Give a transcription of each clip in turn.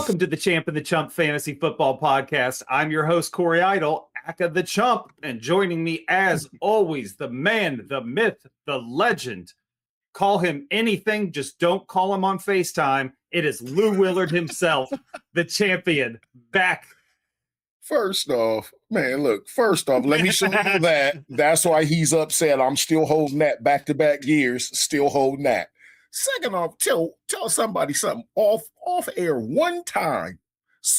Welcome to the Champ and the Chump Fantasy Football Podcast. I'm your host, Corey Idle, Aka the Chump, and joining me, as always, the man, the myth, the legend. Call him anything, just don't call him on FaceTime. It is Lou Willard himself, the champion, back. First off, let me show you that. That's why he's upset. I'm still holding that back-to-back years, still holding that. Second off, tell somebody something off air one time.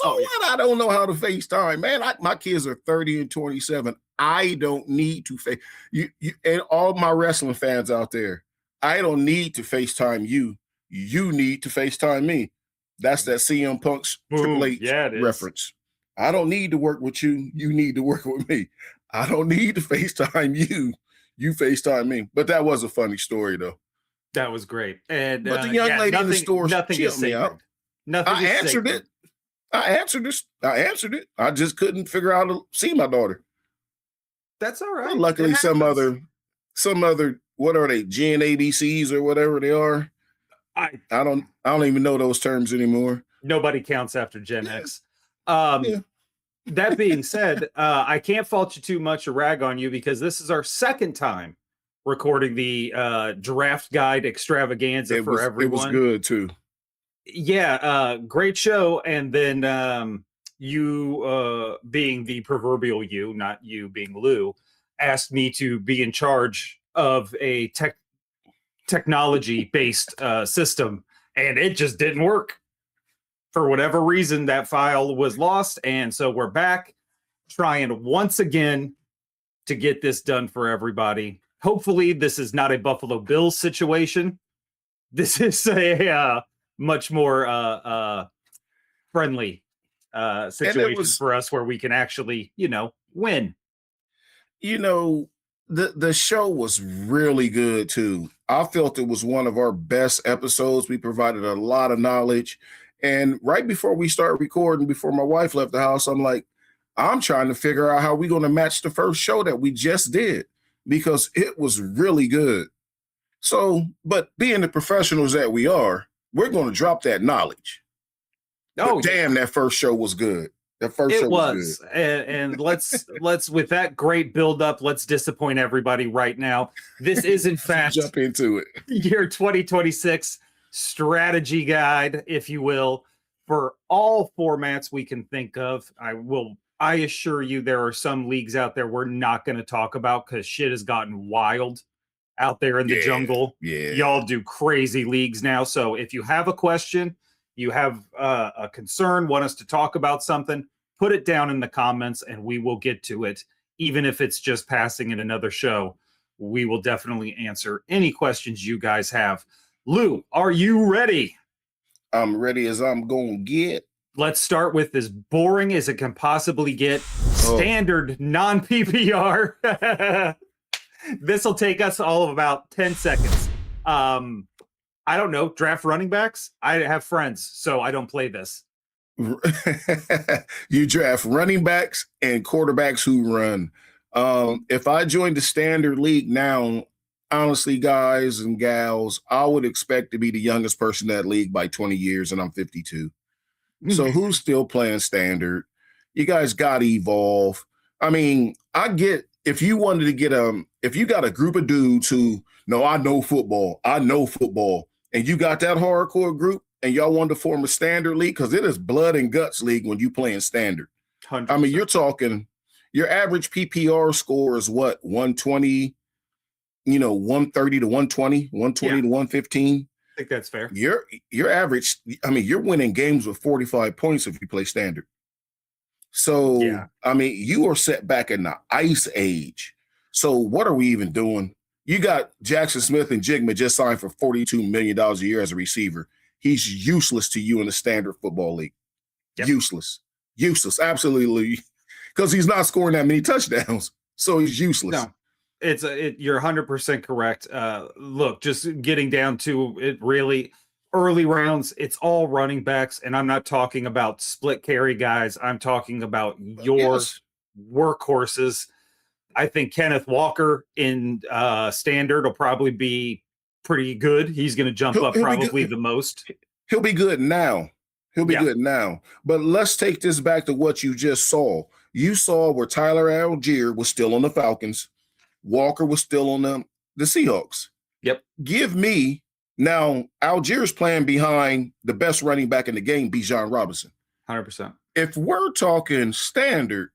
What? I don't know how to FaceTime, man. My kids are 30 and 27. I don't need to face you and all my wrestling fans out there. I don't need to FaceTime you. You need to FaceTime me. That's that CM Punk's Triple H reference. I don't need to work with you. You need to work with me. I don't need to FaceTime you. You FaceTime me. But that was a funny story, though. That was great. And but the young lady in the store chilled me out. I answered it. I answered it. I just couldn't figure out to see my daughter. That's all right. Well, luckily, some other, what are they, Gen ABCs or whatever they are? I don't even know those terms anymore. Nobody counts after Gen X. That being said, I can't fault you too much or rag on you because this is our second time recording the draft guide extravaganza for everyone. It was good too. Yeah, great show. And then you being the proverbial you, not you being Lou, asked me to be in charge of a technology-based system, and it just didn't work. For whatever reason, that file was lost, and so we're back trying once again to get this done for everybody. Hopefully, this is not a Buffalo Bills situation. This is a much more friendly situation for us where we can actually, win. The show was really good, too. I felt it was one of our best episodes. We provided a lot of knowledge. And right before we start recording, before my wife left the house, I'm like, I'm trying to figure out how we're going to match the first show that we just did because it was really good. So, but being the professionals that we are, we're going to drop that knowledge. Oh, damn, that first show was good. That first show was good. And let's with that great build up, let's disappoint everybody right now. This is in fact jump into it. Year 2026 strategy guide, if you will, for all formats we can think of. I assure you there are some leagues out there we're not going to talk about because shit has gotten wild out there in the jungle. Yeah. Y'all do crazy leagues now. So if you have a question, you have a concern, want us to talk about something, put it down in the comments and we will get to it. Even if it's just passing in another show, we will definitely answer any questions you guys have. Lou, are you ready? I'm ready as I'm going to get. Let's start with as boring as it can possibly get. Standard non-PPR. This will take us all of about 10 seconds. I don't know, draft running backs? I have friends, so I don't play this. You draft running backs and quarterbacks who run. If I joined the standard league now, honestly, guys and gals, I would expect to be the youngest person in that league by 20 years, and I'm 52. So who's still playing standard? You guys got to evolve. I mean, I get if you wanted to get if you got a group of dudes who I know football, and you got that hardcore group, and y'all wanted to form a standard league because it is blood and guts league when you playing standard. 100%. I mean, you're talking your average PPR score is what 120. 130 to 120, 120 to 115. I think that's fair. Your average, I mean, you're winning games with 45 points if you play standard. So, I mean, you are set back in the ice age. So what are we even doing? You got Jackson Smith and Jigma just signed for $42 million a year as a receiver. He's useless to you in the standard football league. Yep. Useless, absolutely, because he's not scoring that many touchdowns. So he's useless. No. You're 100% correct. Look, just getting down to it really early rounds, it's all running backs. And I'm not talking about split carry guys. I'm talking about your workhorses. I think Kenneth Walker in standard will probably be pretty good. He's going to jump up probably the most. He'll be good now. He'll be good now. But let's take this back to what you just saw. You saw where Tyler Algier was still on the Falcons. Walker was still on the Seahawks. Yep. Give me now Algier's playing behind the best running back in the game, Bijan Robinson. 100%. If we're talking standard,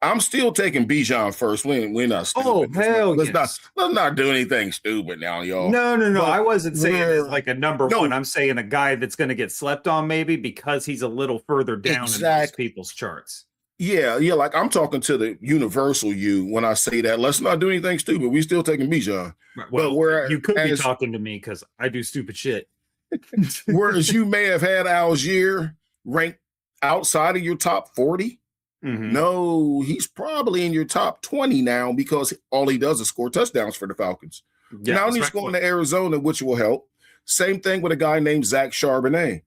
I'm still taking Bijan first. We're not stupid. Oh, hell let's not do anything stupid now, y'all. No. But I wasn't saying it's like a number No. one. I'm saying a guy that's going to get slept on maybe because he's a little further down in most people's charts. Yeah. Like I'm talking to the universal you when I say that. Let's not do anything stupid. We still taking Bijan. Well, but you could be talking to me because I do stupid shit. Whereas you may have had Algier ranked outside of your top 40. Mm-hmm. No, he's probably in your top 20 now because all he does is score touchdowns for the Falcons. Yeah, now he's going to Arizona, which will help. Same thing with a guy named Zach Charbonnet.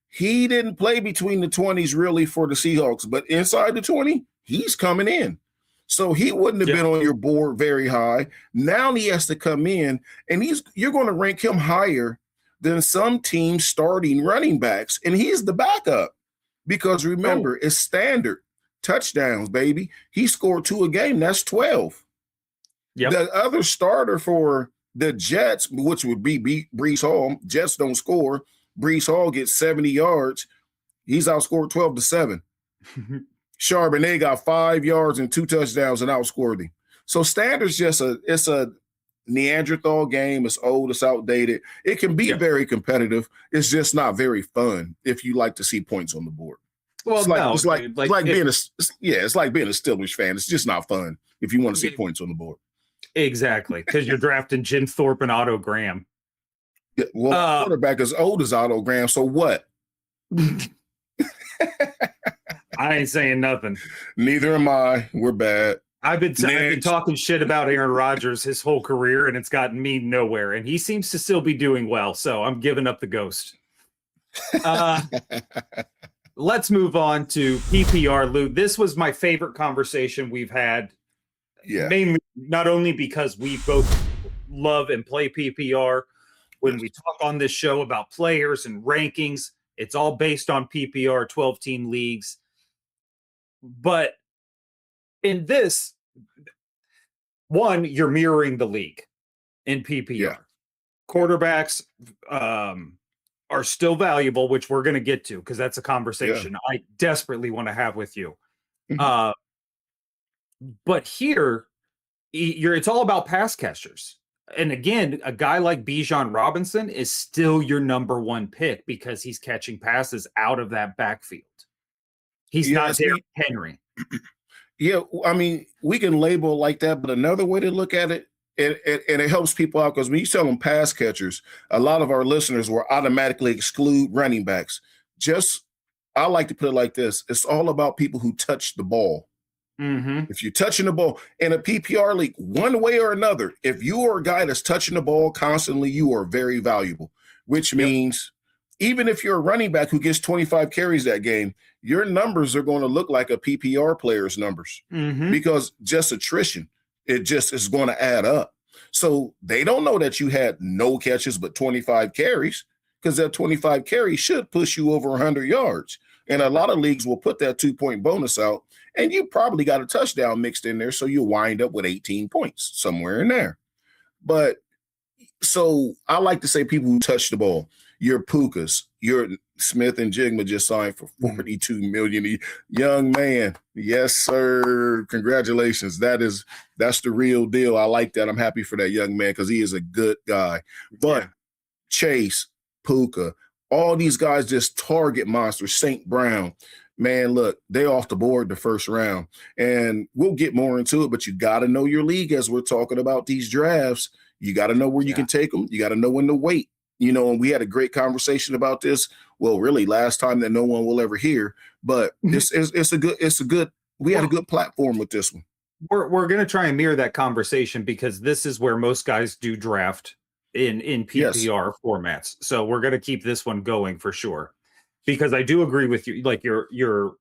He didn't play between the 20s really for the Seahawks, but inside the 20, he's coming in. So he wouldn't have been on your board very high. Now he has to come in, and you're going to rank him higher than some teams starting running backs, and he's the backup because remember, it's standard. Touchdowns, baby. He scored 2 a game. That's 12. Yep. The other starter for the Jets, which would be Breece Hall, Jets don't score. Breece Hall gets 70 yards. He's outscored 12-7. Charbonnet got 5 yards and 2 touchdowns and outscored him. So standard's just it's a Neanderthal game. It's old. It's outdated. It can be very competitive. It's just not very fun if you like to see points on the board. Well, it's like being a Steelers fan. It's just not fun if you want to see points on the board. Exactly, because you're drafting Jim Thorpe and Otto Graham. Yeah, well, quarterback as old as Otto Graham. So what? I ain't saying nothing. Neither am I. We're bad. I've been talking shit about Aaron Rodgers his whole career, and it's gotten me nowhere. And he seems to still be doing well, so I'm giving up the ghost. Let's move on to PPR, Lou. This was my favorite conversation we've had. Yeah. Mainly, not only because we both love and play PPR. When we talk on this show about players and rankings, it's all based on PPR, 12-team leagues. But in this, one, you're mirroring the league in PPR. Yeah. Quarterbacks are still valuable, which we're going to get to because that's a conversation I desperately want to have with you. Mm-hmm. But here, it's all about pass catchers. And again, a guy like Bijan Robinson is still your number one pick because he's catching passes out of that backfield. He's not Derrick Henry. Yeah, I mean, we can label it like that, but another way to look at it, and it helps people out because when you tell them pass catchers, a lot of our listeners will automatically exclude running backs. I like to put it like this. It's all about people who touch the ball. Mm-hmm. If you're touching the ball in a PPR league, one way or another, if you are a guy that's touching the ball constantly, you are very valuable, which means even if you're a running back who gets 25 carries that game, your numbers are going to look like a PPR player's numbers because just attrition, it just is going to add up. So they don't know that you had no catches but 25 carries because that 25 carries should push you over 100 yards. And a lot of leagues will put that 2-point bonus out, and you probably got a touchdown mixed in there, so you wind up with 18 points somewhere in there. But so I like to say people who touch the ball, your Pukas, your Smith and Jigma just signed for $42 million. Young man, yes, sir. Congratulations. That's the real deal. I like that. I'm happy for that young man because he is a good guy. But Chase, Puka, all these guys just target monsters. St. Brown, man, look, they off the board the first round. And we'll get more into it, but you got to know your league as we're talking about these drafts. You got to know where you can take them. You got to know when to wait. You know, and we had a great conversation about this. Well, really, last time that no one will ever hear. But it's a good. We had a good platform with this one. We're going to try and mirror that conversation because this is where most guys do draft in PPR formats. So we're going to keep this one going for sure. Because I do agree with you. Like your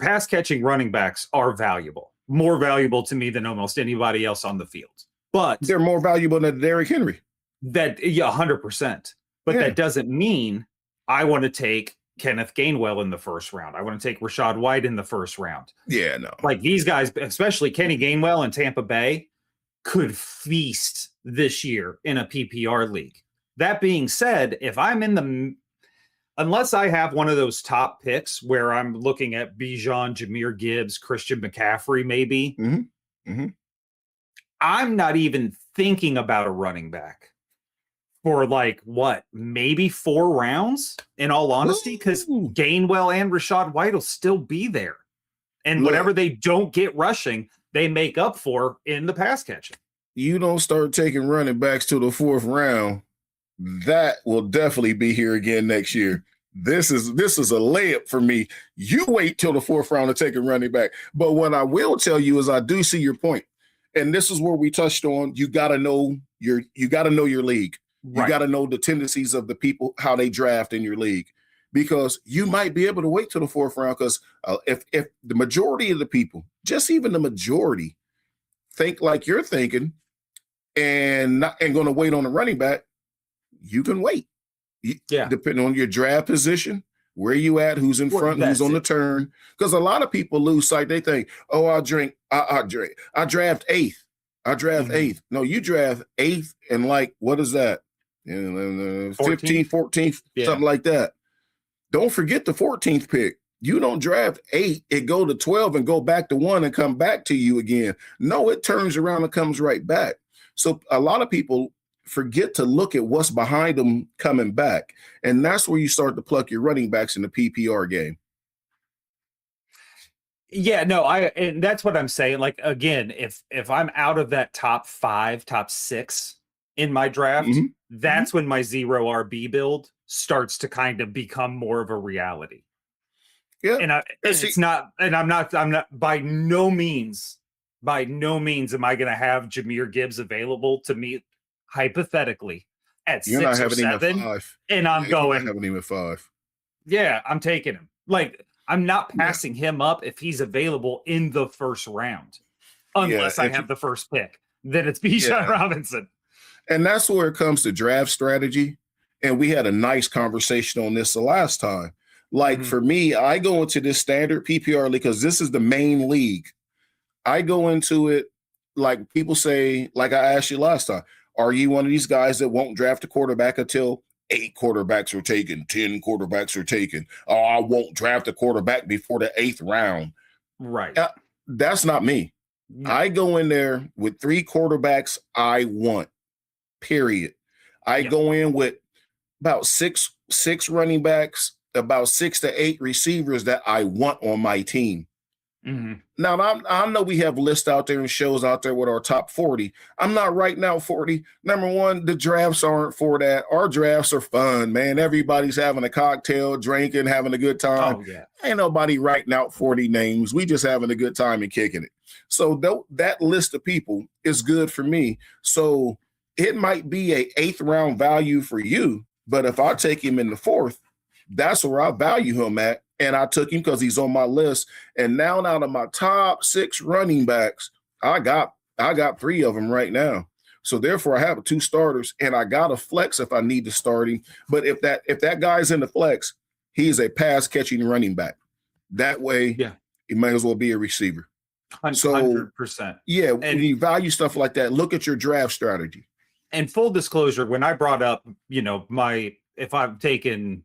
pass catching running backs are valuable, more valuable to me than almost anybody else on the field. But they're more valuable than Derrick Henry. 100%. But that doesn't mean I want to take Kenneth Gainwell in the first round. I want to take Rachaad White in the first round. Yeah, no. Like these guys, especially Kenny Gainwell in Tampa Bay, could feast this year in a PPR league. That being said, if I'm in the, unless I have one of those top picks where I'm looking at Bijan, Jahmyr Gibbs, Christian McCaffrey, maybe, I'm not even thinking about a running back for like what, maybe 4 rounds in all honesty, because Gainwell and Rachaad White will still be there. And whatever they don't get rushing, they make up for in the pass catching. You don't start taking running backs to the 4th round, that will definitely be here again next year. This is a layup for me. You wait till the 4th round to take a running back. But what I will tell you is I do see your point. And this is where we touched on, you got to know your league. You got to know the tendencies of the people, how they draft in your league, because you might be able to wait till the 4th round. Because if the majority of the people, just even the majority, think like you're thinking and going to wait on a running back, you can wait. Depending on your draft position, where you at, who's in front, who's on the turn. Because a lot of people lose sight. They think, oh, I draft 8th. I draft 8th. No, you draft 8th and like, what is that? 15th, 14th, something like that. Don't forget the 14th pick. You don't draft 8, it go to 12 and go back to 1 and come back to you again. No, it turns around and comes right back. So a lot of people forget to look at what's behind them coming back. And that's where you start to pluck your running backs in the PPR game. Yeah, no, and that's what I'm saying. Like, again, if I'm out of that top 5, top 6 in my draft, that's when my 0 RB build starts to kind of become more of a reality. Yeah. And I'm not by no means am I going to have Jahmyr Gibbs available to me hypothetically at 6 or 7. And I'm going, haven't even 5. Yeah, I'm taking him. Like, I'm not passing him up if he's available in the first round, unless I have the first pick. Then it's Bijan Robinson. And that's where it comes to draft strategy. And we had a nice conversation on this the last time. Like for me, I go into this standard PPR league because this is the main league. I go into it like people say, like I asked you last time, are you one of these guys that won't draft a quarterback until 8 quarterbacks are taken, 10 quarterbacks are taken? Oh, I won't draft a quarterback before the 8th round. Right. That's not me. I go in there with 3 quarterbacks I want, period. I go in with about six running backs, about 6 to 8 receivers that I want on my team. Now, I know we have lists out there and shows out there with our top 40. I'm not writing out 40. Number one, the drafts aren't for that. Our drafts are fun, man. Everybody's having a cocktail, drinking, having a good time. Oh, yeah. Ain't nobody writing out 40 names. We just having a good time and kicking it. So that list of people is good for me. So it might be a 8th round value for you, but if I take him in the 4th, that's where I value him at. And I took him because he's on my list. And now out of my top 6 running backs, I got 3 of them right now. So therefore, I have 2 starters, and I got a flex if I need to start him. But if that guy's in the flex, he's a pass catching running back. That way, he might as well be a receiver. 100%. Yeah, when you value stuff like that, look at your draft strategy. And full disclosure, when I brought up, if I've taken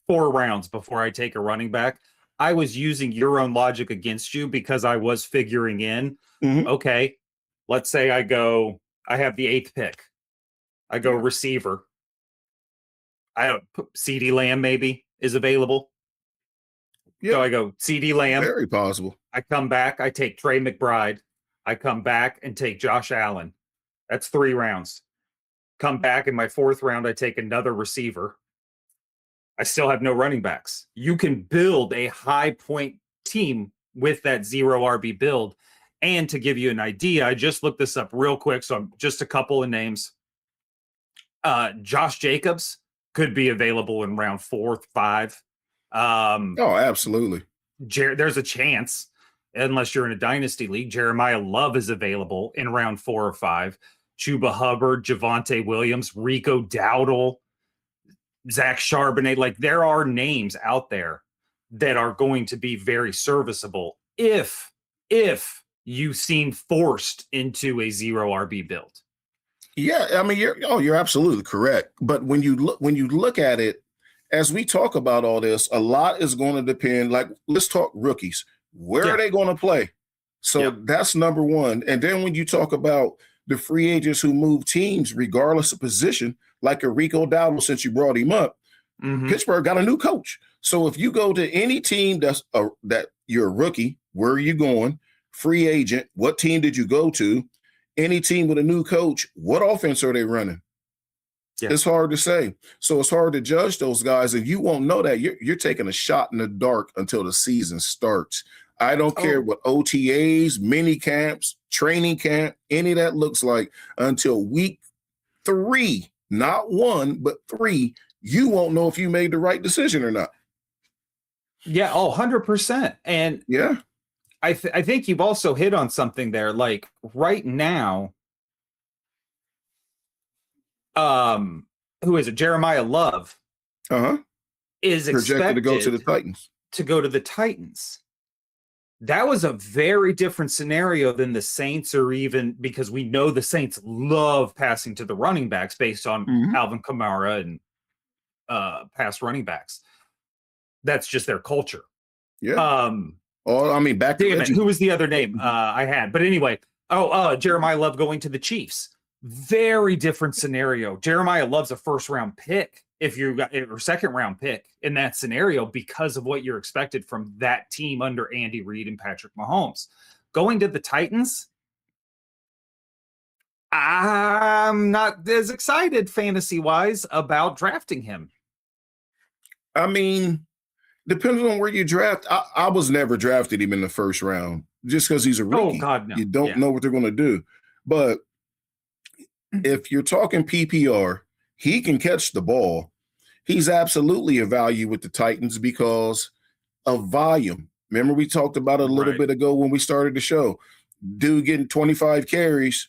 4 rounds before I take a running back, I was using your own logic against you because I was figuring in, okay, let's say I have the 8th pick. I go receiver. I don't CD Lamb maybe is available. Yeah. So I go CD Lamb. Very possible. I come back, I take Trey McBride. I come back and take Josh Allen. That's 3 rounds. Come back in my 4th round, I take another receiver. I still have no running backs. You can build a high point team with that 0 RB build. And to give you an idea, I just looked this up real quick. So I'm just a couple of names. Josh Jacobs could be available in round 4, 5. Oh, absolutely. There's a chance, unless you're in a dynasty league. Jeremiah Love is available in round 4 or 5. Chuba Hubbard, Javonte Williams, Rico Dowdle. Zach Charbonnet. Like there are names out there that are going to be very serviceable if you seem forced into a 0 RB build. Yeah, I mean, you're absolutely correct. But when you look at it, as we talk about all this, a lot is going to depend. Like, let's talk rookies. Where are they going to play? So that's number one. And then when you talk about the free agents who move teams, regardless of position, like a Rico Dowdle, since you brought him up, Pittsburgh got a new coach. So if you go to any team that you're a rookie, where are you going? Free agent, what team did you go to? Any team with a new coach, what offense are they running? Yeah. It's hard to say. So it's hard to judge those guys, and you won't know that. You're taking a shot in the dark until the season starts. I don't care what OTAs, mini camps, training camp, any of that looks like until week 3, not 1, but 3, you won't know if you made the right decision or not. Yeah, 100%. And yeah, I think you've also hit on something there. Like right now, who is it? Jeremiah Love is projected to go to the Titans. To go to the Titans. That was a very different scenario than the Saints, or even because we know the Saints love passing to the running backs based on Alvin Kamara and past running backs. That's just their culture. Yeah. I mean, back to damn it, who was the other name I had? But anyway, Jeremiah Love going to the Chiefs. Very different scenario. Jeremiah Love's a first-round pick if you got or second-round pick in that scenario because of what you're expected from that team under Andy Reid and Patrick Mahomes. Going to the Titans, I'm not as excited fantasy-wise about drafting him. I mean, depending on where you draft, I was never drafted him in the first round just because he's a rookie. Oh, God, no. You don't know what they're going to do. But if you're talking PPR, he can catch the ball. He's absolutely a value with the Titans because of volume. Remember, we talked about it a little bit ago when we started the show. Dude getting 25 carries,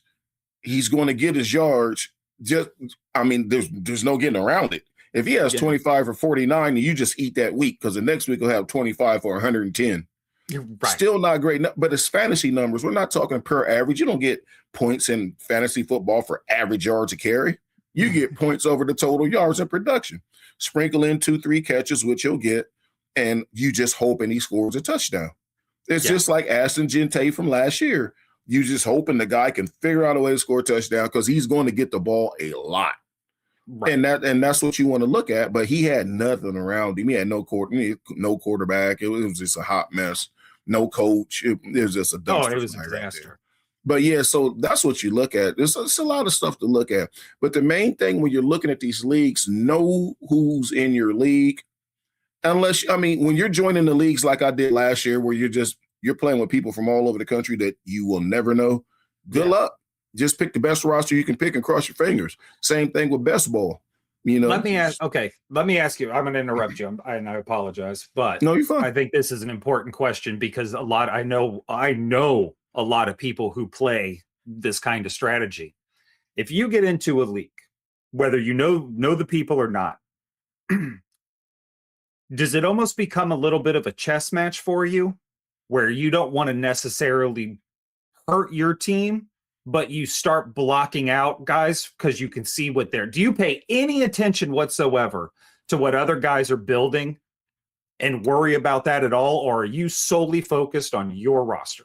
he's going to get his yards. There's no getting around it. If he has 25 or 49, you just eat that week because the next week he'll have 25 or 110. Still not great, but it's fantasy numbers. We're not talking per average. You don't get points in fantasy football for average yards a carry. You get points over the total yards in production. Sprinkle in 2-3 catches, which you'll get, and you just hoping he scores a touchdown. It's just like Ashton Gente from last year. You just hoping the guy can figure out a way to score a touchdown because he's going to get the ball a lot. Right. And that's what you want to look at. But he had nothing around him. He had no quarterback. It was just a hot mess. No coach. It was just a dumpster. It was a disaster. But yeah, so that's what you look at. There's a lot of stuff to look at. But the main thing when you're looking at these leagues, know who's in your league. When you're joining the leagues like I did last year, where you're playing with people from all over the country that you will never know. Good luck. Just pick the best roster you can pick and cross your fingers. Same thing with best ball. Let me ask you. I'm going to interrupt you, and I apologize, but no, you're fine. I think this is an important question because I know a lot of people who play this kind of strategy. If you get into a league, whether you know the people or not, does it almost become a little bit of a chess match for you, where you don't want to necessarily hurt your team, but you start blocking out guys because you can see what they're. Do you pay any attention whatsoever to what other guys are building and worry about that at all? Or are you solely focused on your roster?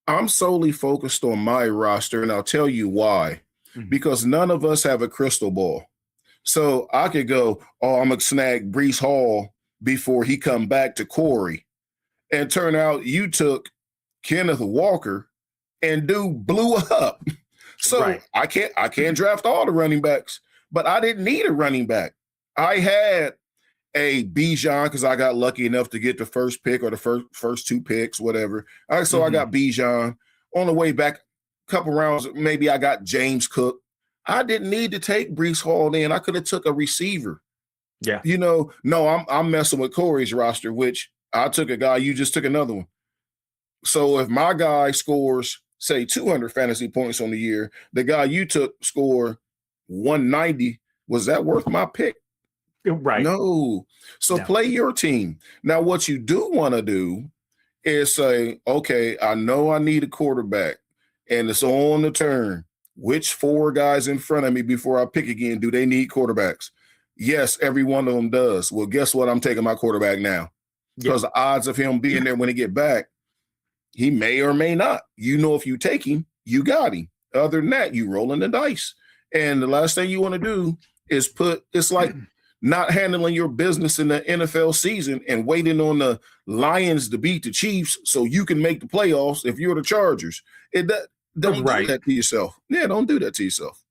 I'm solely focused on my roster, and I'll tell you why. Because none of us have a crystal ball. So I could go, I'm going to snag Breece Hall before he come back to Corey. And turn out you took Kenneth Walker and dude blew up. So I can't draft all the running backs, but I didn't need a running back. I had a Bijan because I got lucky enough to get the first pick or the first 2 picks, whatever. I got Bijan. On the way back, a couple rounds, maybe I got James Cook. I didn't need to take Breece Hall in. I could have took a receiver. Yeah. No, I'm messing with Corey's roster, which I took a guy, you just took another one. So if my guy scores, say, 200 fantasy points on the year, the guy you took score 190, was that worth my pick? Right. No. So No. play your team. Now, what you do want to do is say, okay, I know I need a quarterback and it's on the turn. Which four guys in front of me before I pick again, do they need quarterbacks? Yes, every one of them does. Well, guess what? I'm taking my quarterback now Yeah. because the odds of him being there when he get back, he may or may not. You know, if you take him, you got him. Other than that, you rolling the dice. And the last thing you want to do is it's like not handling your business in the NFL season and waiting on the Lions to beat the Chiefs so you can make the playoffs if you're the Chargers. Don't do that to yourself. Yeah, don't do that to yourself.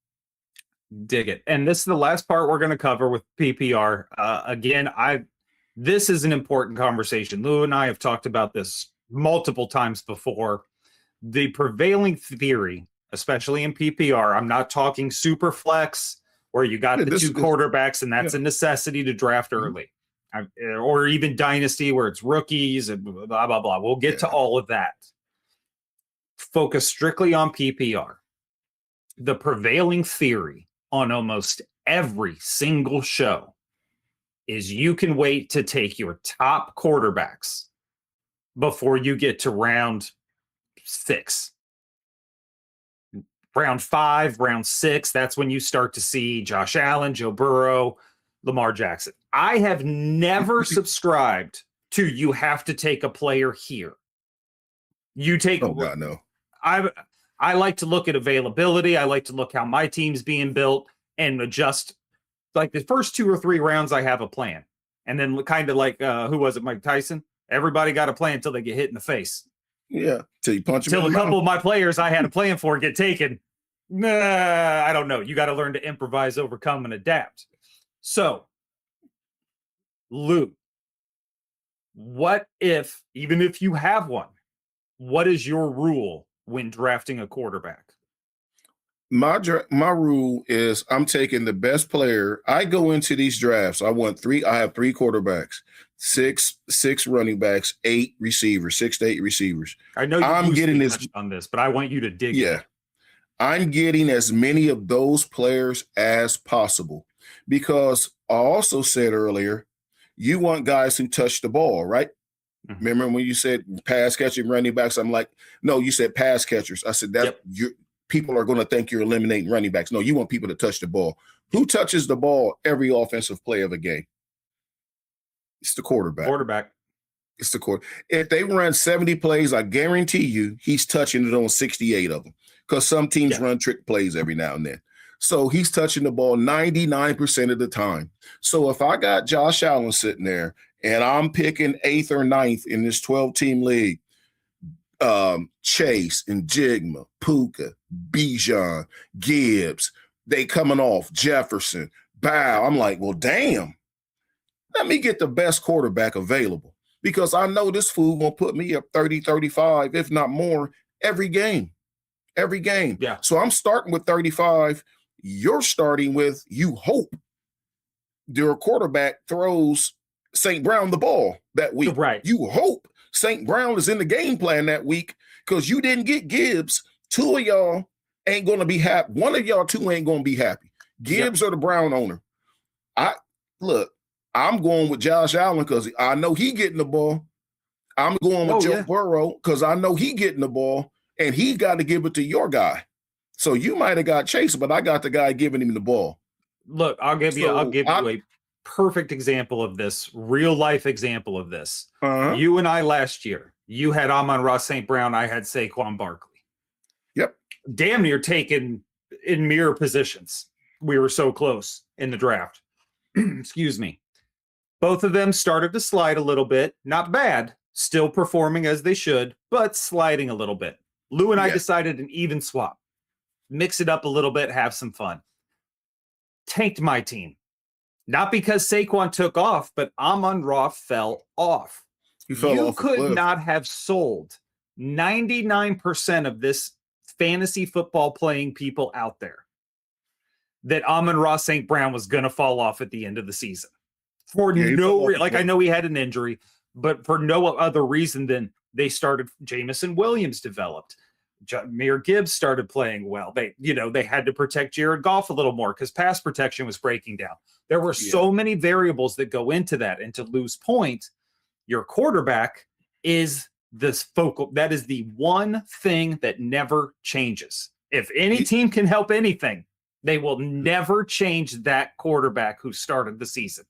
Dig it. And this is the last part we're going to cover with PPR. Again, this is an important conversation. Lou and I have talked about this multiple times before. The prevailing theory, especially in PPR, I'm not talking super flex where you got the two quarterbacks and that's a necessity to draft early. Or even Dynasty where it's rookies and blah, blah, blah. We'll get to all of that. Focus strictly on PPR. The prevailing theory on almost every single show is you can wait to take your top quarterbacks before you get to round 6. Round 5, round 6, that's when you start to see Josh Allen, Joe Burrow, Lamar Jackson. I have never subscribed to you have to take a player here. You take Oh God, no. I like to look at availability. I like to look how my team's being built and adjust. Like the first 2 or 3 rounds, I have a plan. And then kind of like, who was it, Mike Tyson? Everybody got a plan until they get hit in the face. Yeah, till you punch him. Till a couple of my players I had a plan for get taken. Nah, I don't know. You got to learn to improvise, overcome, and adapt. So, Lou, what if, even if you have one, what is your rule when drafting a quarterback? My rule is I'm taking the best player. I go into these drafts. I have 3 quarterbacks, six running backs, 8 receivers, 6 to 8 receivers. I know I'm getting this on this, but I want you to dig in. I'm getting as many of those players as possible because I also said earlier, you want guys who touch the ball, right? Mm-hmm. Remember when you said pass catching running backs? I'm like, no, you said pass catchers. I said that people are going to think you're eliminating running backs. No, you want people to touch the ball. Who touches the ball every offensive play of a game? It's the quarterback. It's the quarterback. If they run 70 plays, I guarantee you he's touching it on 68 of them because some teams run trick plays every now and then. So he's touching the ball 99% of the time. So if I got Josh Allen sitting there and I'm picking 8th or 9th in this 12-team league, Chase and Jigma, Puka, Bijan, Gibbs, they coming off, Jefferson, Bow. I'm like, well, damn. Let me get the best quarterback available because I know this fool will put me up 30, 35, if not more, every game. Every game. Yeah. So I'm starting with 35. You're starting with, you hope your quarterback throws St. Brown the ball that week. Right. You hope St. Brown is in the game plan that week because you didn't get Gibbs. 2 of y'all ain't going to be happy. 1 of y'all 2 ain't going to be happy. Gibbs or the Brown owner. I'm going with Josh Allen because I know he getting the ball. I'm going with Joe Burrow because I know he getting the ball, and he got to give it to your guy. So you might have got Chase, but I got the guy giving him the ball. Look, I'll give you a perfect example of this, real life example of this. Uh-huh. You and I last year, you had Amon-Ra St. Brown, I had Saquon Barkley. Yep. Damn near taken in mirror positions. We were so close in the draft. Excuse me. Both of them started to slide a little bit. Not bad. Still performing as they should, but sliding a little bit. Lou and I decided an even swap. Mix it up a little bit, have some fun. Tanked my team. Not because Saquon took off, but Amon-Ra fell off. You could not have sold 99% of this fantasy football playing people out there that Amon-Ra St. Brown was going to fall off at the end of the season. For no reason. Like, I know he had an injury, but for no other reason than they started. Jamison Williams developed. Jahmyr Gibbs started playing well. They had to protect Jared Goff a little more because pass protection was breaking down. There were so many variables that go into that. And to lose point, your quarterback is this focal. That is the one thing that never changes. If any team can help anything, they will never change that quarterback who started the season.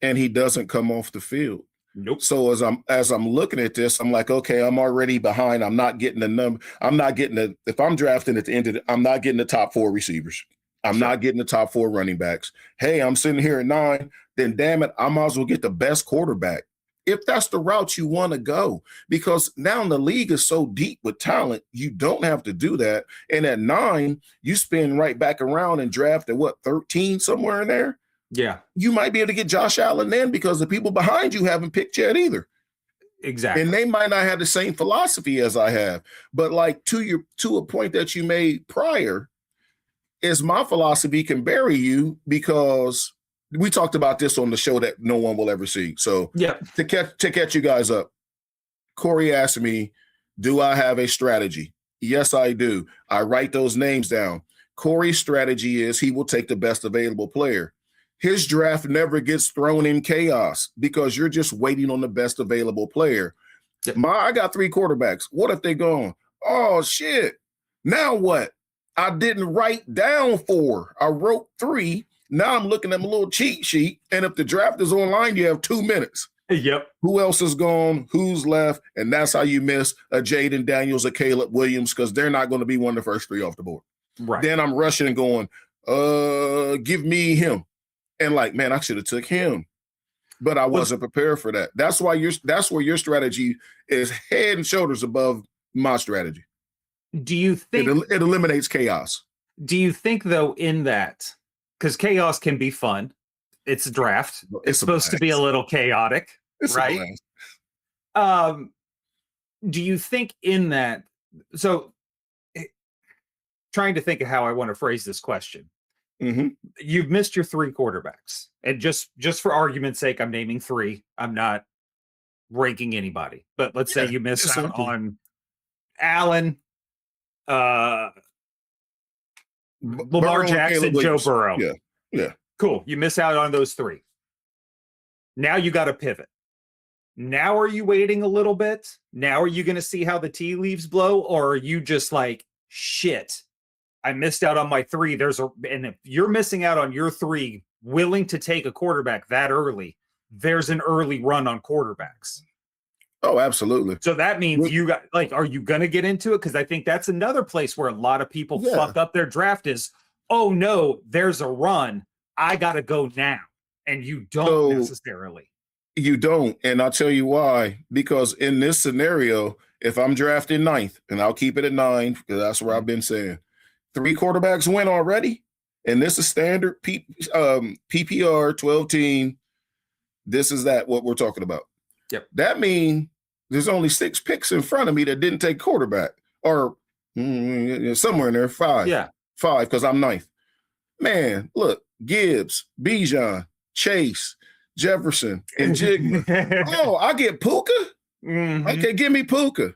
And he doesn't come off the field. Nope. So as I'm looking at this, I'm like, okay, I'm already behind. I'm not getting the number. I'm not getting the, if I'm drafting at the end of the, I'm not getting the top 4 receivers. I'm not getting the top 4 running backs. Hey, I'm sitting here at 9, then damn it, I might as well get the best quarterback. If that's the route you want to go, because now the league is so deep with talent, you don't have to do that. And at 9, you spin right back around and draft at 13, somewhere in there. Yeah. You might be able to get Josh Allen then because the people behind you haven't picked yet either. Exactly. And they might not have the same philosophy as I have. But like to a point that you made prior, is my philosophy can bury you, because we talked about this on the show that no one will ever see. So to catch you guys up, Corey asked me, do I have a strategy? Yes, I do. I write those names down. Corey's strategy is he will take the best available player. His draft never gets thrown in chaos because you're just waiting on the best available player. I got 3 quarterbacks. What if they're gone? Oh, shit. Now what? I didn't write down 4. I wrote 3. Now I'm looking at my little cheat sheet. And if the draft is online, you have 2 minutes. Yep. Who else is gone? Who's left? And that's how you miss a Jaden Daniels, a Caleb Williams, because they're not going to be one of the first 3 off the board. Right. Then I'm rushing and going, give me him. And like, man, I should have took him, but I wasn't prepared for that. That's where your strategy is head and shoulders above my strategy. Do you think it eliminates chaos? Do you think though, in that, because chaos can be fun, it's a draft. It's supposed to be a little chaotic, right? Do you think in that? So, trying to think of how I want to phrase this question. Mm-hmm. You've missed your 3 quarterbacks, and just for argument's sake, I'm naming 3. I'm not ranking anybody, but let's say you miss out on Allen, Lamar Jackson, Joe Burrow. Yeah. Cool. You miss out on those 3. Now you got to pivot. Now are you waiting a little bit? Now are you going to see how the tea leaves blow, or are you just like, shit, I missed out on my 3. And if you're missing out on your 3, willing to take a quarterback that early, there's an early run on quarterbacks. Oh, absolutely. So that means you got, like, are you going to get into it? Because I think that's another place where a lot of people fuck up their draft is, oh no, there's a run. I got to go now. And you don't necessarily. You don't. And I'll tell you why. Because in this scenario, if I'm drafting 9th, and I'll keep it at 9, because that's where I've been saying, 3 quarterbacks win already, and this is standard PPR 12 team. This is what we're talking about. Yep. That means there's only 6 picks in front of me that didn't take quarterback, or somewhere in there 5. Yeah, 5 because I'm 9th. Man, look, Gibbs, Bijan, Chase, Jefferson, and Jigma. Oh, I get Puka. Mm-hmm. Okay, give me Puka.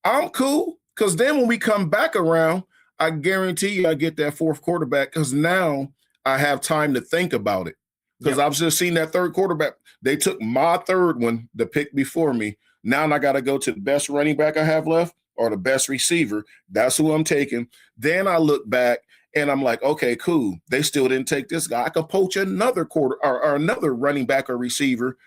I'm cool, because then when we come back around, I guarantee you I get that 4th quarterback, because now I have time to think about it. Because I've just seen that 3rd quarterback. They took my 3rd one, the pick before me. Now I got to go to the best running back I have left or the best receiver. That's who I'm taking. Then I look back and I'm like, okay, cool. They still didn't take this guy. I could poach another or another running back or receiver.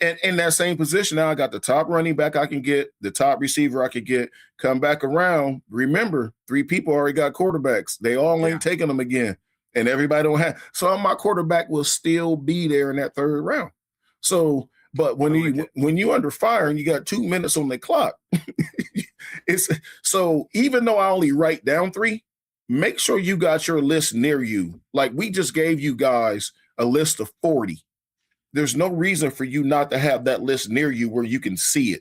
And in that same position, now I got the top running back I can get, the top receiver I could get, come back around. Remember, 3 people already got quarterbacks. They all ain't taking them again. And everybody don't have. So my quarterback will still be there in that 3rd round. So, but when you under fire and you got 2 minutes on the clock, it's so even though I only write down 3, make sure you got your list near you. Like we just gave you guys a list of 40. There's no reason for you not to have that list near you where you can see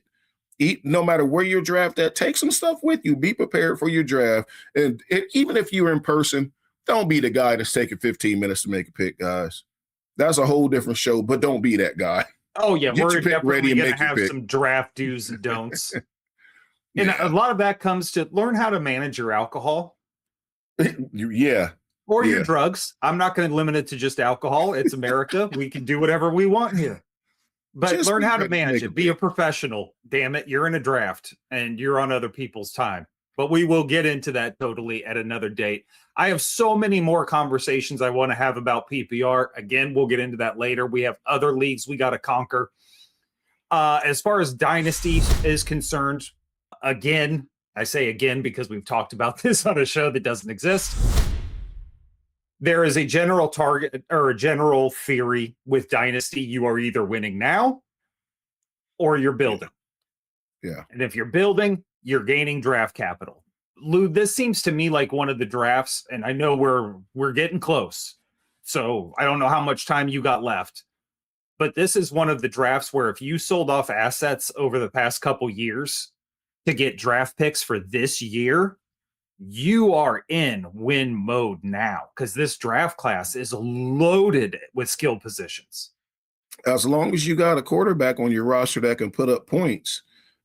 it. No matter where your draft at, take some stuff with you. Be prepared for your draft. And even if you're in person, don't be the guy that's taking 15 minutes to make a pick, guys. That's a whole different show, but don't be that guy. Oh, yeah. Get We're your pick definitely ready and going to make your have pick. some draft do's and don'ts. And a Yeah. lot of that comes to learn how to manage your alcohol Yeah. or your Yeah. drugs. I'm not going to limit it to just alcohol. It's America. We can do whatever we want here. But Just learn be how to ready to manage make it. a Be a pick. professional. Damn it. You're in a draft and you're on other people's time. But we will get into that totally at another date. I have so many more conversations I want to have about PPR. Again, we'll get into that later. We have other leagues we got to conquer. As far as Dynasty is concerned, again, I say again because we've talked about this on a show that doesn't exist. There is a general target or a general theory with Dynasty. You are either winning now or you're building. Yeah. And if you're building, you're gaining draft capital. Lou, this seems to me like one of the drafts, and I know we're getting close. So I don't know how much time you got left. But this is one of the drafts where if you sold off assets over the past couple years to get draft picks for this year, you are in win mode now because this draft class is loaded with skill positions. As long as you got a quarterback on your roster that can put up points,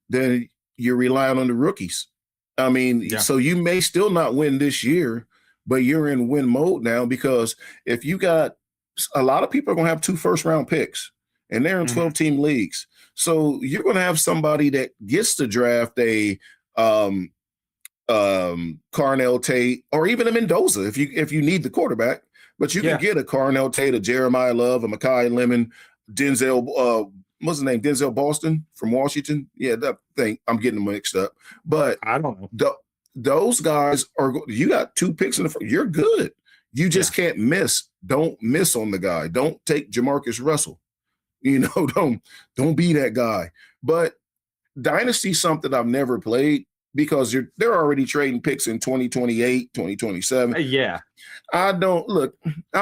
then you're relying on the rookies. I mean, Yeah. so you may still not win this year, but you're in win mode now because if you got a lot of people are going to have 2 first-round picks, and they're in 12-team leagues. So you're going to have somebody that gets to draft a Carnell Tate or even a Mendoza if you need the quarterback. But you can get a Carnell Tate, a Jeremiah Love, a Mekhi Lemon, Denzel, what's his name? Denzel Boston from Washington. Yeah, that thing. I'm getting them mixed up. But I don't know. Those guys you got 2 picks in the first. You're good. You just can't miss. Don't miss on the guy. Don't take Jamarcus Russell. Don't be that guy. But Dynasty's something I've never played because they're already trading picks in 2028, 2027. Yeah. I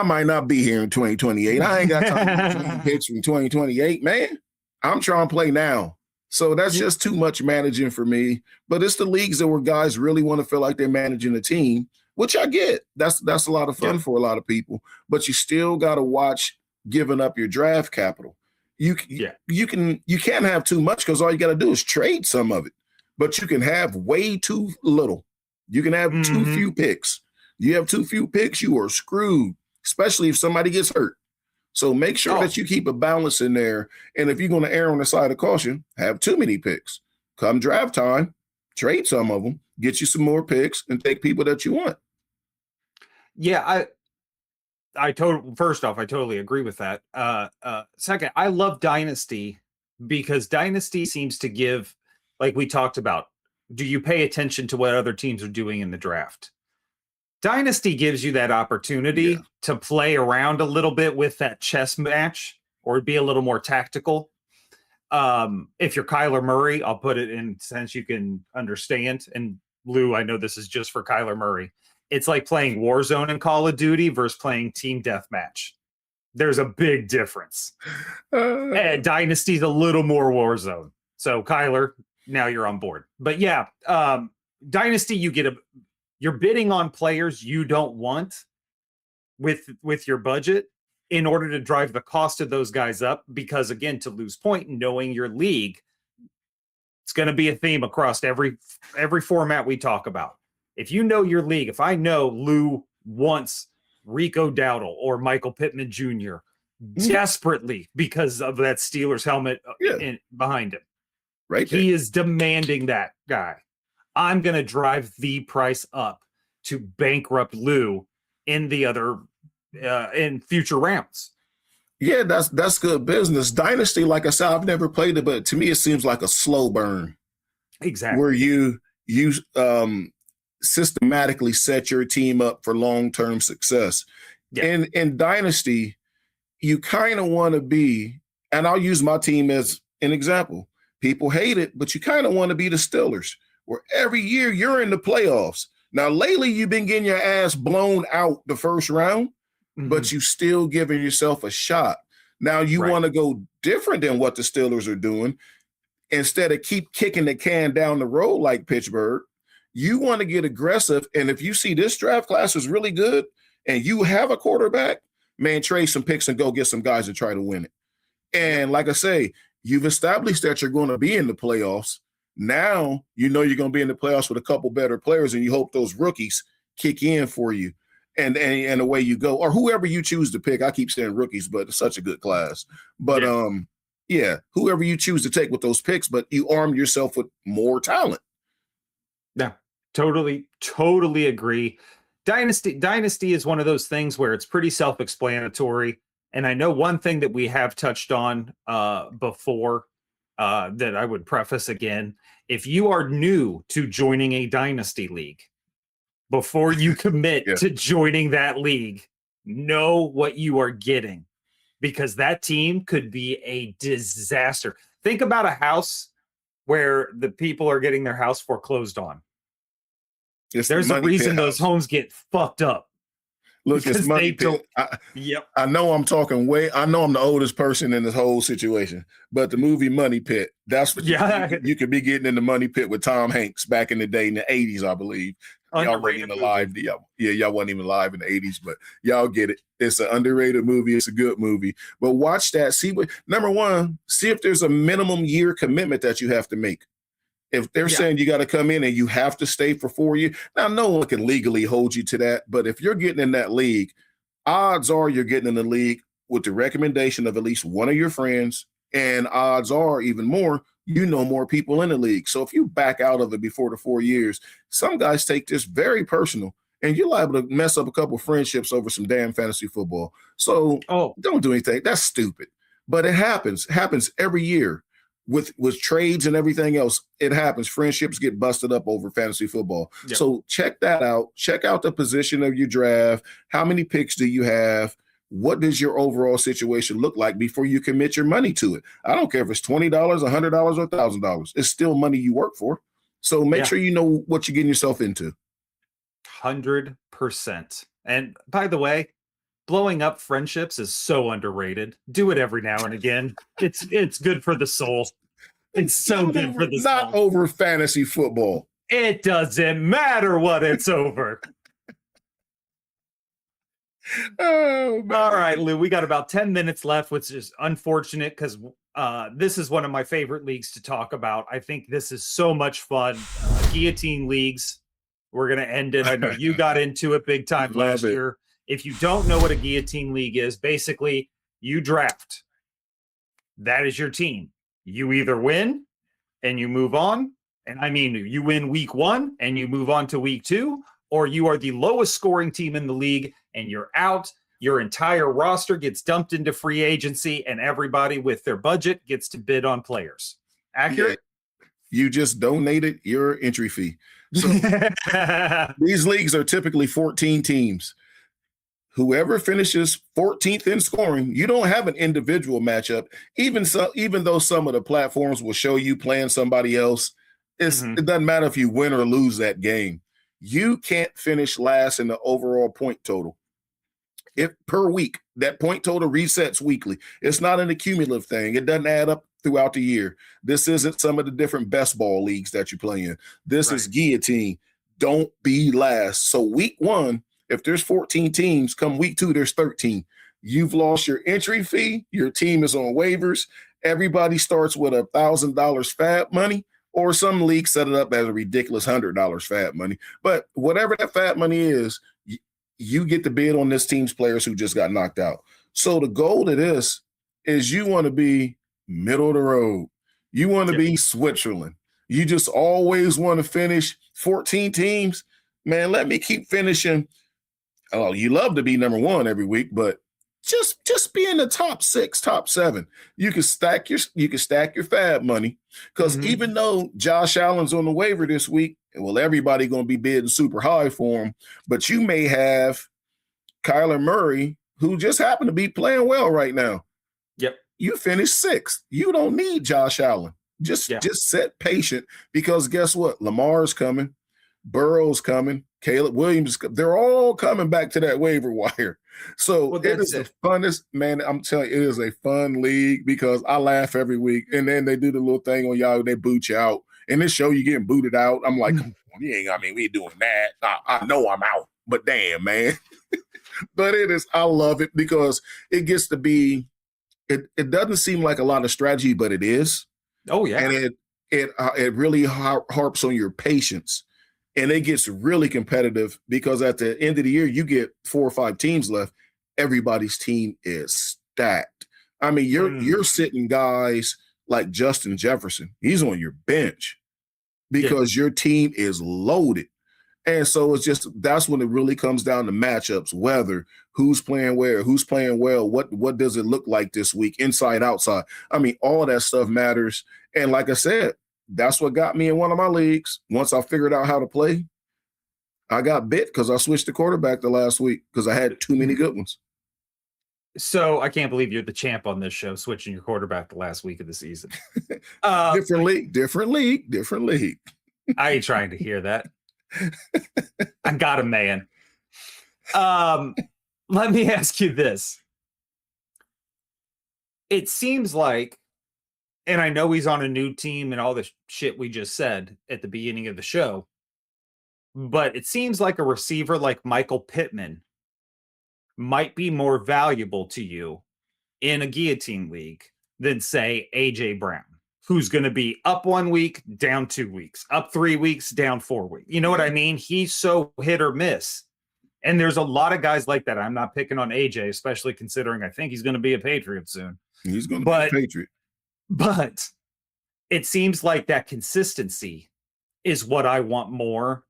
might not be here in 2028. I ain't got time to trade picks from 2028, man. I'm trying to play now. So that's just too much managing for me. But it's the leagues where guys really want to feel like they're managing a team, which I get. That's a lot of fun for a lot of people. But you still got to watch giving up your draft capital. You can't have too much because all you got to do is trade some of it. But you can have way too little. You can have too few picks. You have too few picks, you are screwed, especially if somebody gets hurt. So make sure that you keep a balance in there. And if you're going to err on the side of caution, have too many picks. Come draft time, trade some of them, get you some more picks, and take people that you want. Yeah, first off, I totally agree with that. Second, I love Dynasty because Dynasty seems to give, like we talked about, do you pay attention to what other teams are doing in the draft? Dynasty gives you that opportunity to play around a little bit with that chess match or be a little more tactical. If you're Kyler Murray, I'll put it in sense you can understand. And Lou, I know this is just for Kyler Murray. It's like playing Warzone in Call of Duty versus playing Team Deathmatch. There's a big difference. And Dynasty's a little more Warzone. So Kyler, now you're on board. But yeah, Dynasty, you're bidding on players you don't want with your budget in order to drive the cost of those guys up. Because again, to Lou's point, knowing your league, it's going to be a theme across every format we talk about. If you know your league, if I know Lou wants Rico Dowdle or Michael Pittman Jr. desperately because of that Steelers helmet behind him, right? He is demanding that guy. I'm going to drive the price up to bankrupt Lou in the other in future rounds. Yeah, that's good business. Dynasty, like I said, I've never played it, but to me it seems like a slow burn. Exactly. Where you systematically set your team up for long-term success. Yeah. In Dynasty, you kind of want to be, and I'll use my team as an example. People hate it, but you kind of want to be the Steelers, where every year you're in the playoffs. Now, lately, you've been getting your ass blown out the first round, but you still giving yourself a shot. Now, you want to go different than what the Steelers are doing. Instead of keep kicking the can down the road like Pittsburgh, you want to get aggressive. And if you see this draft class is really good and you have a quarterback, man, trade some picks and go get some guys to try to win it. And like I say, you've established that you're going to be in the playoffs. Now you know you're going to be in the playoffs with a couple better players, and you hope those rookies kick in for you, and away you go, or whoever you choose to pick. I keep saying rookies, but it's such a good class. But yeah, whoever you choose to take with those picks, but you arm yourself with more talent. Yeah, totally agree. Dynasty is one of those things where it's pretty self-explanatory. And I know one thing that we have touched on before that I would preface again. If you are new to joining a Dynasty league, before you commit to joining that league, know what you are getting, because that team could be a disaster. Think about a house where the people are getting their house foreclosed on. There's a reason those homes get fucked up. Look, it's money pit. I know I'm talking I know I'm the oldest person in this whole situation, but the movie Money Pit, that's what you could be getting in the Money Pit with Tom Hanks back in the day in the 80s, I believe. Y'all weren't even alive. Y'all wasn't even alive in the 80s, but y'all get it. It's an underrated movie. It's a good movie. But watch that. See number one, see if there's a minimum year commitment that you have to make. If they're saying you got to come in and you have to stay for 4 years, now no one can legally hold you to that. But if you're getting in that league, odds are you're getting in the league with the recommendation of at least one of your friends, and odds are even more, you know more people in the league. So if you back out of it before the 4 years, some guys take this very personal, and you're liable to mess up a couple of friendships over some damn fantasy football. So don't do anything. That's stupid. But it happens every year. With trades and everything else, it happens. Friendships get busted up over fantasy football. Yep. So check that out. Check out the position of your draft. How many picks do you have? What does your overall situation look like before you commit your money to it? I don't care if it's $20, $100, or $1,000. It's still money you work for. So make sure you know what you're getting yourself into. 100%. And by the way, blowing up friendships is so underrated. Do it every now and again. It's good for the soul. It's so good for the soul. Not over fantasy football. It doesn't matter what it's over. Oh, man. All right, Lou, we got about 10 minutes left, which is unfortunate because this is one of my favorite leagues to talk about. I think this is so much fun. Guillotine leagues. We're going to end it. I know you got into it big time last year. If you don't know what a guillotine league is, basically you draft. That is your team. You either win and you move on. And I mean, you win week 1 and you move on to week 2, or you are the lowest scoring team in the league and you're out. Your entire roster gets dumped into free agency and everybody with their budget gets to bid on players. Accurate? Yeah. You just donated your entry fee. So these leagues are typically 14 teams. Whoever finishes 14th in scoring, you don't have an individual matchup. Even though some of the platforms will show you playing somebody else, it doesn't matter if you win or lose that game. You can't finish last in the overall point total. Per week, that point total resets weekly. It's not an accumulative thing. It doesn't add up throughout the year. This isn't some of the different best ball leagues that you play in. This is Guillotine. Don't be last. So week 1, if there's 14 teams, come week 2, there's 13. You've lost your entry fee. Your team is on waivers. Everybody starts with $1,000 fab money, or some leagues set it up as a ridiculous $100 fab money. But whatever that fab money is, you get to bid on this team's players who just got knocked out. So the goal to this is you want to be middle of the road. You want to be Switzerland. You just always want to finish 14 teams. Man, let me keep finishing. Oh, you love to be number 1 every week, but just be in the top 6, top 7. You can stack your fab money, because even though Josh Allen's on the waiver this week, well, everybody going to be bidding super high for him, but you may have Kyler Murray, who just happened to be playing well right now. Yep. You finished 6th. You don't need Josh Allen. Just sit patient, because guess what? Lamar's coming. Burrow's coming. Caleb Williams, they're all coming back to that waiver wire. So it is the funnest, man. I'm telling you, it is a fun league because I laugh every week. And then they do the little thing on y'all, they boot you out. And this show you getting booted out. I'm like, come on, we ain't doing that. I know I'm out, but damn, man. But I love it because it gets to be, it doesn't seem like a lot of strategy, but it is. Oh, yeah. And it really harps on your patience, and it gets really competitive because at the end of the year you get 4 or 5 teams left. Everybody's team is stacked. I mean, you're sitting guys like Justin Jefferson. He's on your bench because your team is loaded. And so it's just that's when it really comes down to matchups, whether who's playing where, who's playing well, what does it look like this week, inside, outside. I mean, all that stuff matters. And like I said, that's what got me in one of my leagues. Once I figured out how to play, I got bit because I switched the quarterback the last week because I had too many good ones. So I can't believe you're the champ on this show, switching your quarterback the last week of the season. Different league. I ain't trying to hear that. I got him, man. Let me ask you this. It seems like, and I know he's on a new team and all the shit we just said at the beginning of the show, but it seems like a receiver like Michael Pittman might be more valuable to you in a Guillotine league than, say, AJ Brown, who's going to be up 1 week, down 2 weeks, up 3 weeks, down 4 weeks. You know what I mean? He's so hit or miss. And there's a lot of guys like that. I'm not picking on AJ, especially considering I think he's going to be a Patriot soon. He's going to be a Patriot. But it seems like that consistency is what I want more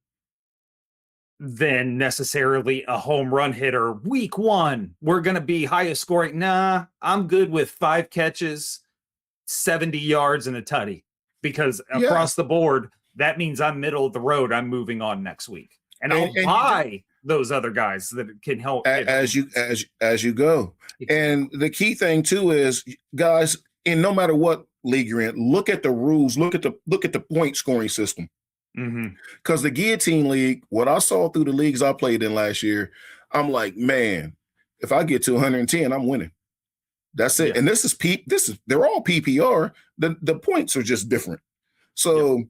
than necessarily a home run hitter. Week 1, we're going to be highest scoring. Nah, I'm good with 5 catches, 70 yards, and a tutty, because across the board, that means I'm middle of the road. I'm moving on next week. And I'll buy those other guys that can help as you go. And the key thing too is, guys, in no matter what league you're in, look at the rules, look at the point scoring system. Because the Guillotine League, what I saw through the leagues I played in last year, I'm like, man, if I get to 110, I'm winning. That's it. And they're all PPR. The points are just different. So,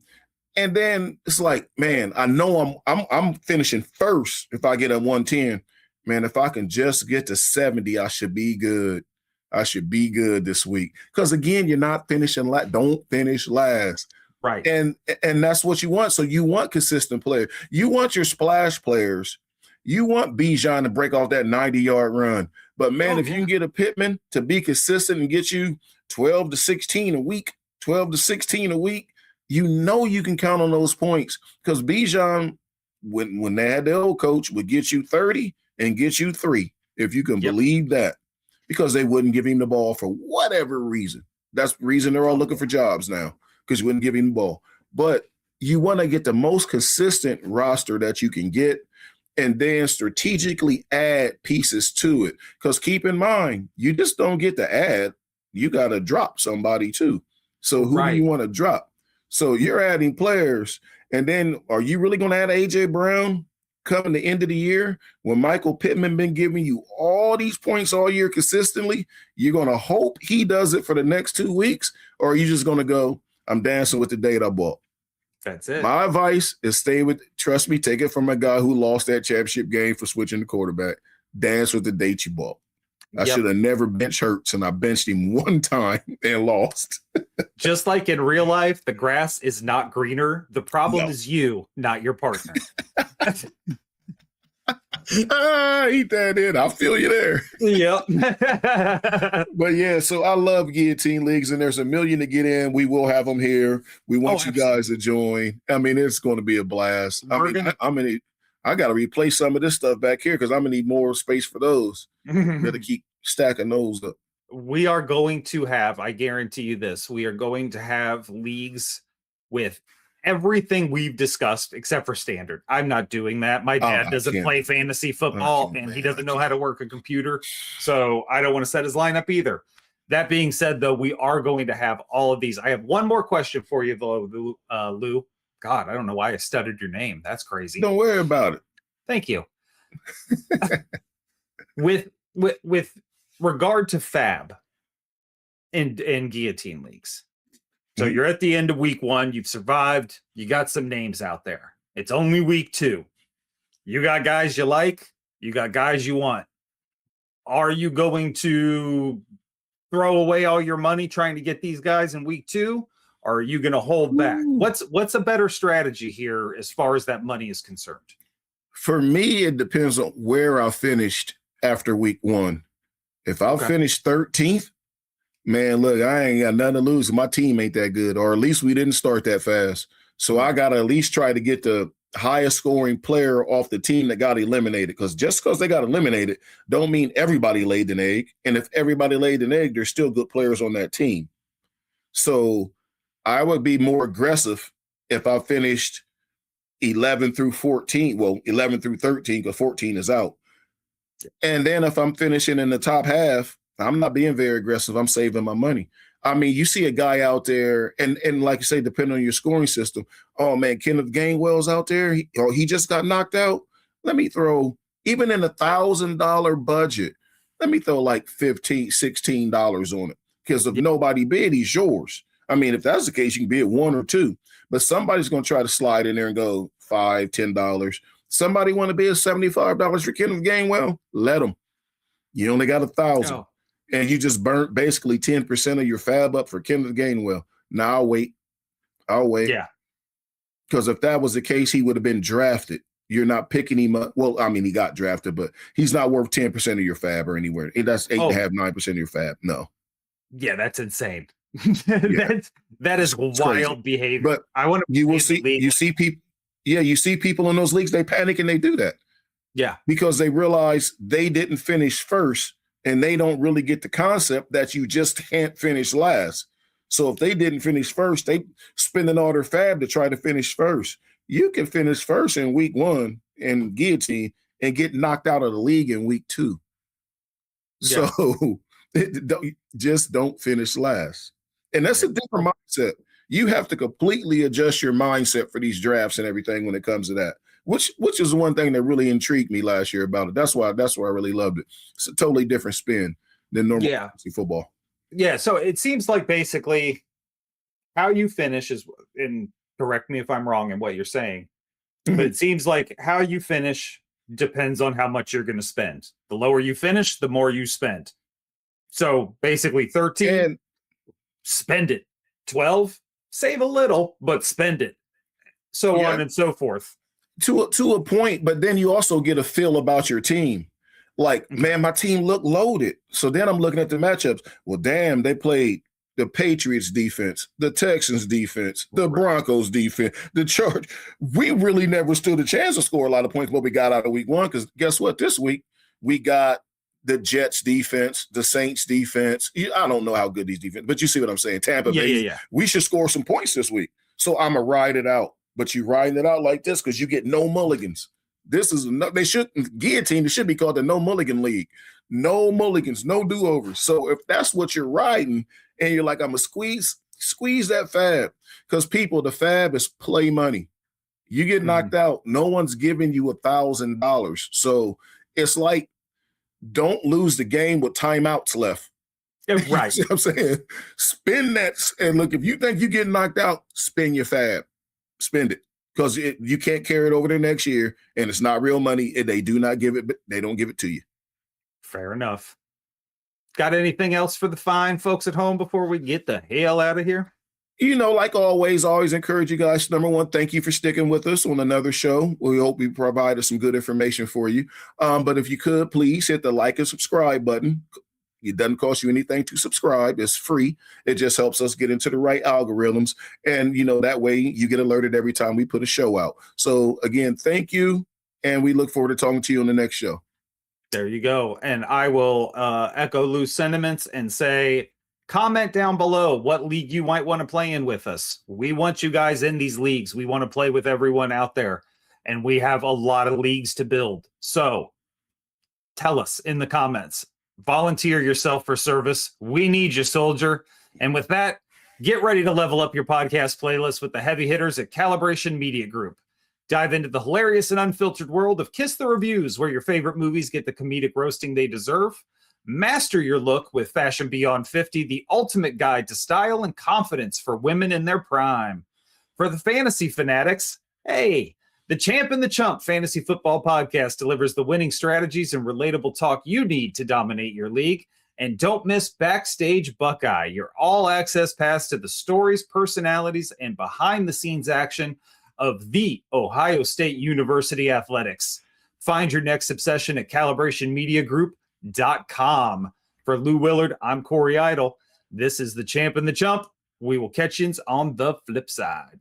and then it's like, man, I know I'm finishing first if I get a 110. Man, if I can just get to 70, I should be good. I should be good this week. Because again, you're not finishing last. Don't finish last. Right. And that's what you want. So you want consistent players. You want your splash players. You want Bijan to break off that 90-yard run. But, man, if you can get a Pittman to be consistent and get you 12 to 16 a week, you know you can count on those points. Because Bijan, when they had the old coach, would get you 30 and get you 3, if you can believe that. Because they wouldn't give him the ball for whatever reason. That's the reason they're all looking for jobs now, because you wouldn't give him the ball. But you want to get the most consistent roster that you can get, and then strategically add pieces to it. Because keep in mind, you just don't get to add. You got to drop somebody too. So who do you want to drop? So you're adding players. And then are you really going to add A.J. Brown coming the end of the year when Michael Pittman been giving you all these points all year consistently? You're going to hope he does it for the next 2 weeks? Or are you just going to go, I'm dancing with the date I bought? That's it. My advice is trust me, take it from a guy who lost that championship game for switching the quarterback. Dance with the date you bought. I should have never benched Hurts, and I benched him one time and lost. Just like in real life, the grass is not greener. The problem is you, not your partner. Eat that in. I feel you there. Yep. But yeah, so I love Guillotine Leagues, and there's a million to get in. We will have them here. We want you guys to join. I mean, it's going to be a blast. I got to replace some of this stuff back here because I'm going to need more space for those. Got to keep stacking those up. We are going to have, I guarantee you this, we are going to have leagues with everything we've discussed except for standard. I'm not doing that. My dad doesn't play fantasy football, and he doesn't know how to work a computer. So I don't want to set his lineup either. That being said, though, we are going to have all of these. I have one more question for you, though, Lou. God, I don't know why I stuttered your name. That's crazy. Don't worry about it. Thank you. With regard to Fab and Guillotine Leagues. So you're at the end of week 1. You've survived. You got some names out there. It's only week 2. You got guys you like. You got guys you want. Are you going to throw away all your money trying to get these guys in week 2? or are you going to hold back? Ooh. What's a better strategy here as far as that money is concerned? For me, it depends on where I finished after week 1. If I finished 13th, man, look, I ain't got nothing to lose. My team ain't that good, or at least we didn't start that fast. So I got to at least try to get the highest scoring player off the team that got eliminated. Because just because they got eliminated don't mean everybody laid an egg. And if everybody laid an egg, there's still good players on that team. So I would be more aggressive if I finished 11 through 14. Well, 11 through 13, because 14 is out. And then if I'm finishing in the top half, I'm not being very aggressive. I'm saving my money. I mean, you see a guy out there, and like you say, depending on your scoring system, oh, man, Kenneth Gainwell's out there. He just got knocked out. Let me throw, even in $1,000 budget, let me throw like $15, $16 on it. Because if nobody bid, he's yours. I mean, if that's the case, you can bid 1 or 2. But somebody's going to try to slide in there and go $5, $10. Somebody want to bid $75 for Kenneth Gainwell? Let them. You only got 1,000. Oh. And you just burnt basically 10% of your fab up for Kenneth Gainwell. Now I'll wait. Yeah. Because if that was the case, he would have been drafted. You're not picking him up. Well, I mean, he got drafted, but he's not worth 10% of your fab or anywhere. That's 8.5%, 9% of your fab. No. Yeah, that's insane. That is wild crazy behavior. But I want to. You see people. Yeah, you see people in those leagues. They panic and they do that. Yeah, because they realize they didn't finish first. And they don't really get the concept that you just can't finish last. So if they didn't finish first, they spending all their fab to try to finish first. You can finish first in week 1 in Guillotine and get knocked out of the league in week 2. Yeah. So don't finish last. And that's a different mindset. You have to completely adjust your mindset for these drafts and everything when it comes to that. Which is one thing that really intrigued me last year about it. That's why I really loved it. It's a totally different spin than normal football. Yeah, so it seems like basically how you finish is, and correct me if I'm wrong in what you're saying, but it seems like how you finish depends on how much you're going to spend. The lower you finish, the more you spend. So basically 13, spend it. 12, save a little, but spend it. So on and so forth. To a point, but then you also get a feel about your team. Like, man, my team looked loaded. So then I'm looking at the matchups. Well, damn, they played the Patriots defense, the Texans defense, the Broncos defense, the Chargers. We really never stood a chance to score a lot of points, but we got out of week 1. Because guess what? This week, we got the Jets defense, the Saints defense. I don't know how good these defense, but you see what I'm saying. Tampa Bay. Yeah. We should score some points this week. So I'm going to ride it out. But you riding it out like this because you get no mulligans. Guillotine, it should be called the No Mulligan League. No mulligans, no do-overs. So if that's what you're riding and you're like, I'm going to squeeze that fab. Because people, the fab is play money. You get knocked out, no one's giving you $1,000. So it's like, don't lose the game with timeouts left. Right. You know what I'm saying? Spend that. And look, if you think you get knocked out, spend your fab. Spend it, because you can't carry it over to next year, and it's not real money. And they do not give it, but they don't give it to you. Fair enough. Got anything else for the fine folks at home before we get the hell out of here? Like always encourage you guys. Number one, thank you for sticking with us on another show. We hope we provided some good information for you. But if you could, please hit the like and subscribe button. It doesn't cost you anything to subscribe. It's free. It just helps us get into the right algorithms. And, that way you get alerted every time we put a show out. So, again, thank you. And we look forward to talking to you on the next show. There you go. And I will echo Lou's sentiments and say, comment down below what league you might want to play in with us. We want you guys in these leagues. We want to play with everyone out there. And we have a lot of leagues to build. So tell us in the comments. Volunteer yourself for service. We need you, soldier. And with that, get ready to level up your podcast playlist with the heavy hitters at Calibration Media Group. Dive into the hilarious and unfiltered world of Kiss the Reviews, where your favorite movies get the comedic roasting they deserve. Master your look with Fashion Beyond 50, the ultimate guide to style and confidence for women in their prime. For the fantasy fanatics, hey, the Champ and the Chump Fantasy Football Podcast delivers the winning strategies and relatable talk you need to dominate your league. And don't miss Backstage Buckeye, your all-access pass to the stories, personalities, and behind-the-scenes action of the Ohio State University Athletics. Find your next obsession at calibrationmediagroup.com. For Lou Willard, I'm Corey Idle. This is the Champ and the Chump. We will catch you on the flip side.